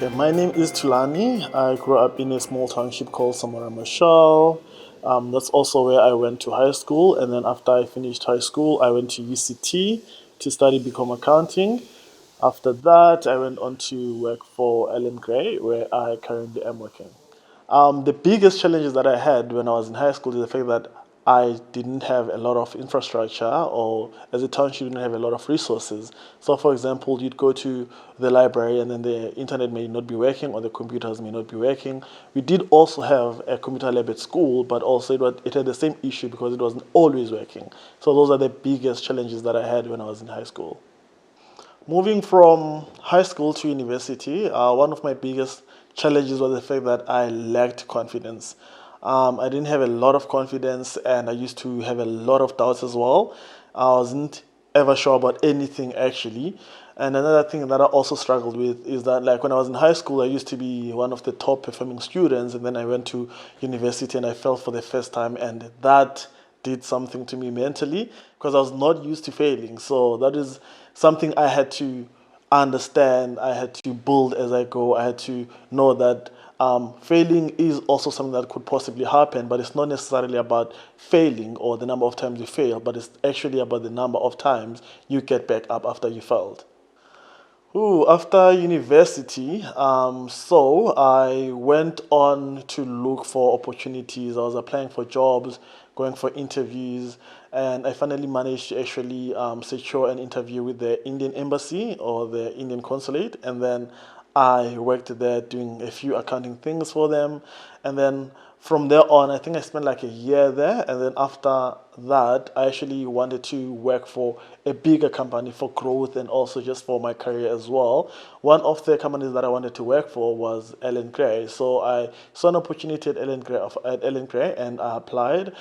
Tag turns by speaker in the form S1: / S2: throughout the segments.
S1: Okay, my name is Thulani. I grew up in a small township called Samora Machel. That's also where I went to high school, and then after I finished high school, I went to UCT to study become accounting. After that, I went on to work for Ellen Gray, where I currently am working. The biggest challenges that I had when I was in high school is the fact that I didn't have a lot of infrastructure, or as a township, didn't have a lot of resources. So, for example, you'd go to the library and then the internet may not be working or the computers may not be working. We did also have a computer lab at school, but also it had the same issue because it wasn't always working. So, those are the biggest challenges that I had when I was in high school. Moving from high school to university, one of my biggest challenges was the fact that I lacked confidence. I didn't have a lot of confidence and I used to have a lot of doubts as well. I wasn't ever sure about anything actually. And another thing that I also struggled with is that, like, when I was in high school, I used to be one of the top performing students, and then I went to university and I failed for the first time, and that did something to me mentally because I was not used to failing. So that is something I had to understand. I had to build as I go. I had to know that failing is also something that could possibly happen, but it's not necessarily about failing or the number of times you fail, but it's actually about the number of times you get back up after you failed. Ooh, after university, so I went on to look for opportunities. I was applying for jobs, going for interviews, and I finally managed to actually secure an interview with the Indian embassy or the Indian consulate. And then I worked there doing a few accounting things for them. And then from there on, I think I spent like a year there. And then after that, I actually wanted to work for a bigger company for growth and also just for my career as well. One of the companies that I wanted to work for was Ellen Gray. So I saw an opportunity at Ellen Gray and I applied.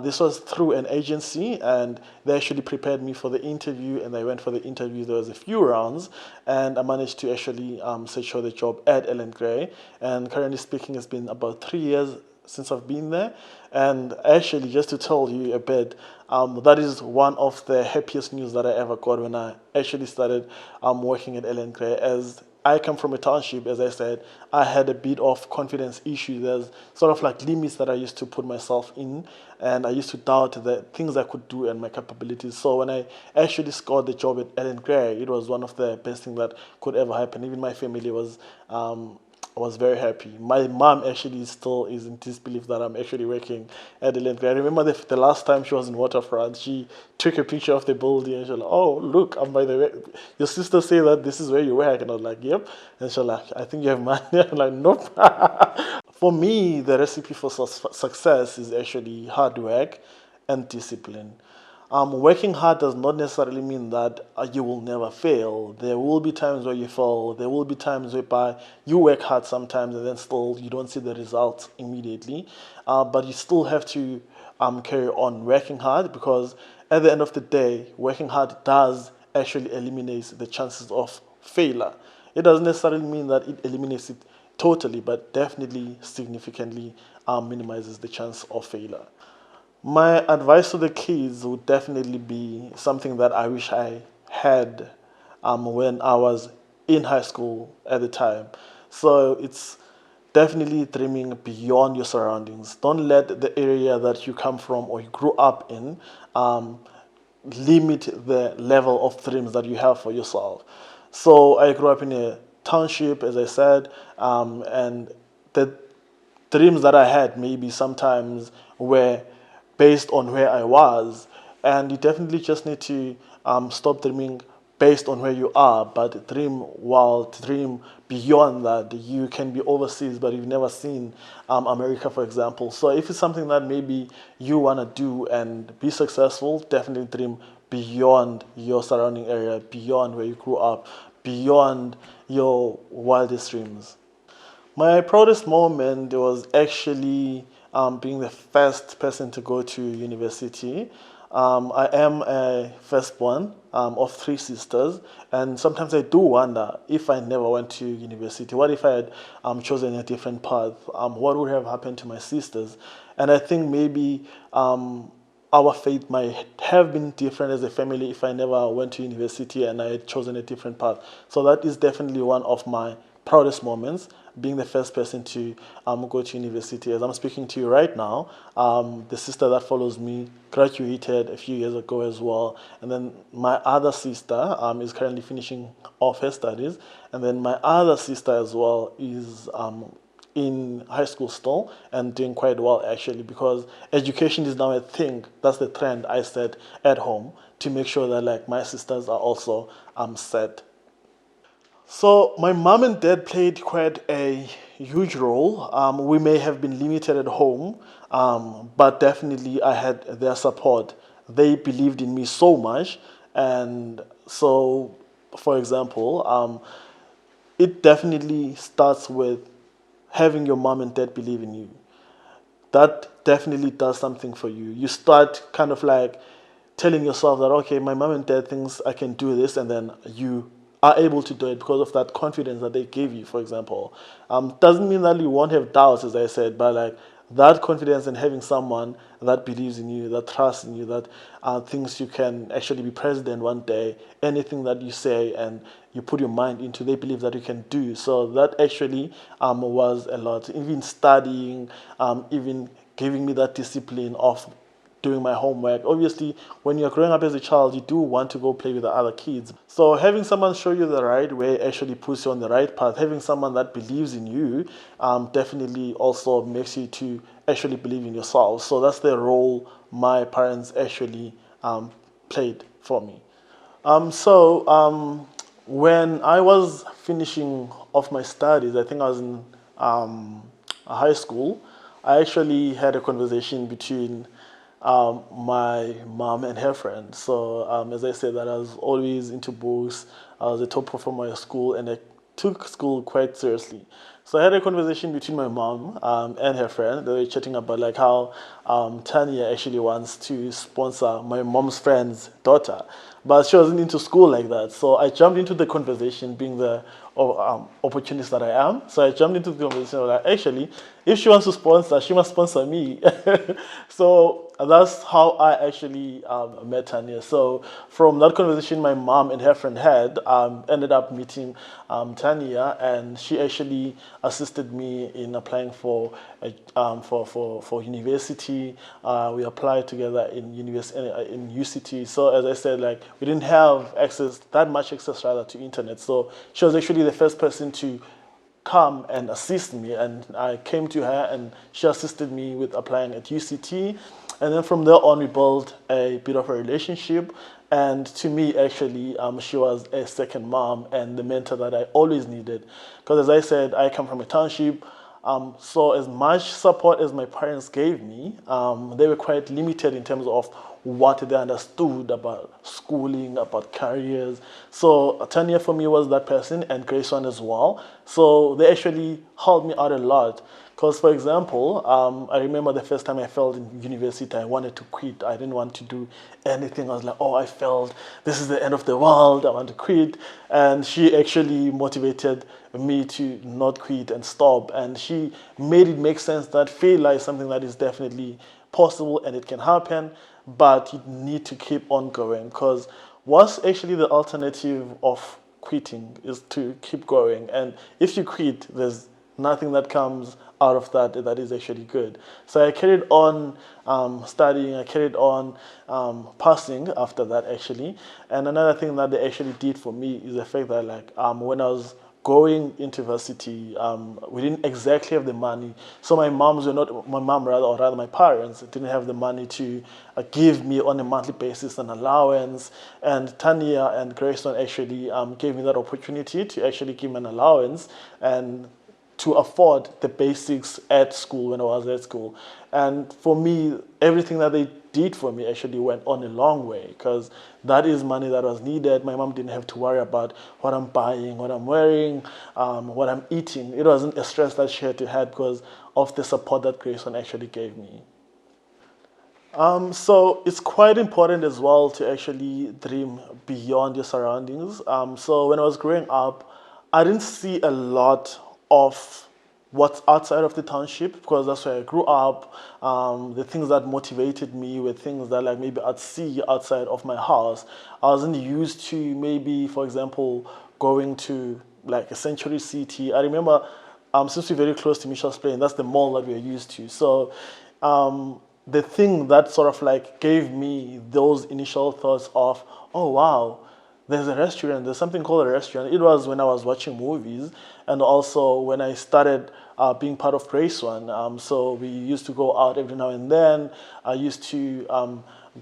S1: This was through an agency and they actually prepared me for the interview and I went for the interview. There was a few rounds and I managed to actually secure the job at Ellen Gray. And currently speaking, it's been about 3 years since I've been there. And actually, just to tell you a bit, that is one of the happiest news that I ever got when I actually started working at Ellen Gray. As I come from a township, as I said, I had a bit of confidence issue. There's sort of like limits that I used to put myself in, and I used to doubt the things I could do and my capabilities. So when I actually scored the job at Ellen Gray, it was one of the best things that could ever happen. Even my family was very happy. My mom actually still is in disbelief that I'm actually working at the Link. I remember the last time she was in Waterfront, she took a picture of the building and she was like, "Oh, look, I'm by the way. Your sister say that this is where you work." And I was like, "Yep." And she was like, "I think you have money." I'm like, "Nope." For me, the recipe for success is actually hard work and discipline. Working hard does not necessarily mean that you will never fail. There will be times where you fall. There will be times whereby you work hard sometimes and then still you don't see the results immediately. But you still have to carry on working hard because at the end of the day, working hard does actually eliminate the chances of failure. It doesn't necessarily mean that it eliminates it totally, but definitely significantly minimizes the chance of failure. My advice to the kids would definitely be something that I wish I had when I was in high school at the time. So it's definitely dreaming beyond your surroundings. Don't let the area that you come from or you grew up in um, limit the level of dreams that you have for yourself. So I grew up in a township, as I said, and the dreams that I had maybe sometimes were based on where I was. And you definitely just need to stop dreaming based on where you are, but dream beyond that. You can be overseas, but you've never seen America, for example. So if it's something that maybe you want to do and be successful, definitely dream beyond your surrounding area, beyond where you grew up, beyond your wildest dreams. My proudest moment was actually being the first person to go to university. I am a firstborn of three sisters, and sometimes I do wonder if I never went to university. What if I had chosen a different path? What would have happened to my sisters? And I think maybe our fate might have been different as a family if I never went to university and I had chosen a different path. So that is definitely one of my proudest moments, being the first person to go to university. As I'm speaking to you right now, the sister that follows me graduated a few years ago as well. And then my other sister is currently finishing off her studies. And then my other sister as well is in high school still and doing quite well actually, because education is now a thing. That's the trend I set at home to make sure that like my sisters are also set. So my mom and dad played quite a huge role. We may have been limited at home, but definitely I had their support. They believed in me so much, and so, for example, it definitely starts with having your mom and dad believe in you. That definitely does something for you. You start kind of like telling yourself that, okay, my mom and dad thinks I can do this, and then you are able to do it because of that confidence that they gave you, for example. Doesn't mean that you won't have doubts, as I said, but like that confidence and having someone that believes in you, that trusts in you, that thinks you can actually be president one day, anything that you say and you put your mind into, they believe that you can do. So that actually was a lot. Even studying, even giving me that discipline of doing my homework. Obviously, when you're growing up as a child, you do want to go play with the other kids. So having someone show you the right way actually puts you on the right path. Having someone that believes in you definitely also makes you to actually believe in yourself. So that's the role my parents actually played for me. When I was finishing off my studies, I think I was in high school, I actually had a conversation between my mom and her friend. So, as I said, that I was always into books. I was a top performer at school, and I took school quite seriously. So I had a conversation between my mom and her friend. They were chatting about like how Tanya actually wants to sponsor my mom's friend's daughter, but she wasn't into school like that. So I jumped into the conversation, being the opportunist that I am. So I jumped into the conversation like, actually, if she wants to sponsor, she must sponsor me. So that's how I actually met Tanya. So from that conversation my mom and her friend had, ended up meeting Tanya, and she actually assisted me in applying for for university. We applied together in in UCT. So as I said, like we didn't have access that much access rather to internet. So she was actually the first person to come and assist me, and I came to her and she assisted me with applying at UCT, and then from there on we built a bit of a relationship, and to me actually she was a second mom and the mentor that I always needed, because as I said, I come from a township. So as much support as my parents gave me, they were quite limited in terms of what they understood about schooling, about careers. So Tanya for me was that person, and Grayson as well. So they actually helped me out a lot. Because, for example, I remember the first time I failed in university, I wanted to quit. I didn't want to do anything. I was like, oh, I failed. This is the end of the world. I want to quit. And she actually motivated me to not quit and stop. And she made it make sense that failure is something that is definitely possible and it can happen, but you need to keep on going. Because what's actually the alternative of quitting is to keep going. And if you quit, there's nothing that comes out of that is actually good. So I carried on studying, I carried on passing after that actually. And another thing that they actually did for me is the fact that like when I was going into varsity, we didn't exactly have the money. So my moms were not, my mom rather, or rather my parents didn't have the money to give me on a monthly basis an allowance. And Tanya and Grayson actually gave me that opportunity to actually give me an allowance and to afford the basics at school when I was at school. And for me, everything that they did for me actually went on a long way, because that is money that was needed. My mom didn't have to worry about what I'm buying, what I'm wearing, what I'm eating. It wasn't a stress that she had to have because of the support that Grayson actually gave me. So it's quite important as well to actually dream beyond your surroundings. So when I was growing up, I didn't see a lot of what's outside of the township, because that's where I grew up. The things that motivated me were things that like maybe I'd see outside of my house. I wasn't used to maybe, for example, going to like a Century City. I remember, since we're very close to Michelle's Plain, that's the mall that we're used to. So the thing that sort of like gave me those initial thoughts of, oh wow, there's a restaurant, there's something called a restaurant. It was when I was watching movies, and also when I started being part of Grace One. So we used to go out every now and then. I used to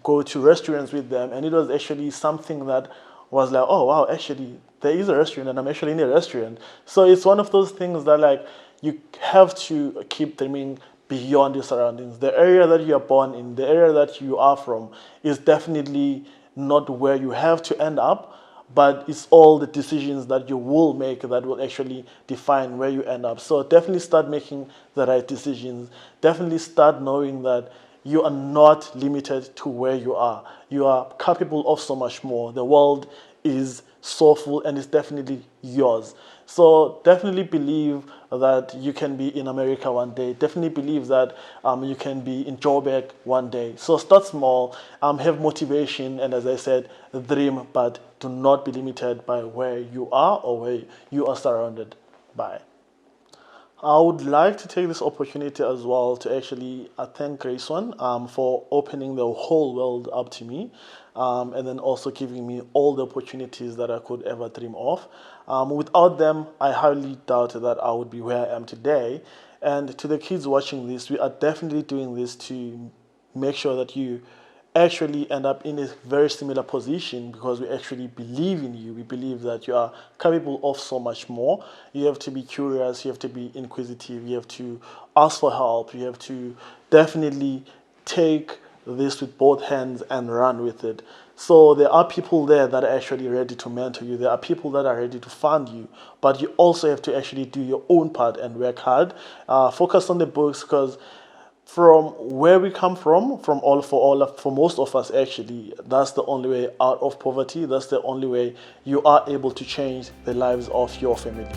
S1: go to restaurants with them, and it was actually something that was like, oh wow, actually there is a restaurant, and I'm actually in a restaurant. So it's one of those things that like you have to keep dreaming beyond your surroundings. The area that you are born in, the area that you are from, is definitely not where you have to end up, but it's all the decisions that you will make that will actually define where you end up. So definitely start making the right decisions. Definitely start knowing that you are not limited to where you are. You are capable of so much more. The world is so full and it's definitely yours. So definitely believe that you can be in America one day. Definitely believe that you can be in Joburg one day. So start small, have motivation, and as I said, dream, but do not be limited by where you are or where you are surrounded by. I would like to take this opportunity as well to actually thank Grace One for opening the whole world up to me, and then also giving me all the opportunities that I could ever dream of. Without them, I highly doubt that I would be where I am today. And to the kids watching this, we are definitely doing this to make sure that you actually end up in a very similar position, because we actually believe in you. We believe that you are capable of so much more. You have to be curious, you have to be inquisitive, you have to ask for help, you have to definitely take this with both hands and run with it. So there are people there that are actually ready to mentor you. There are people that are ready to fund you, but you also have to actually do your own part and work hard. Focus on the books, because from where we come from for most of us actually, that's the only way out of poverty. That's the only way you are able to change the lives of your family.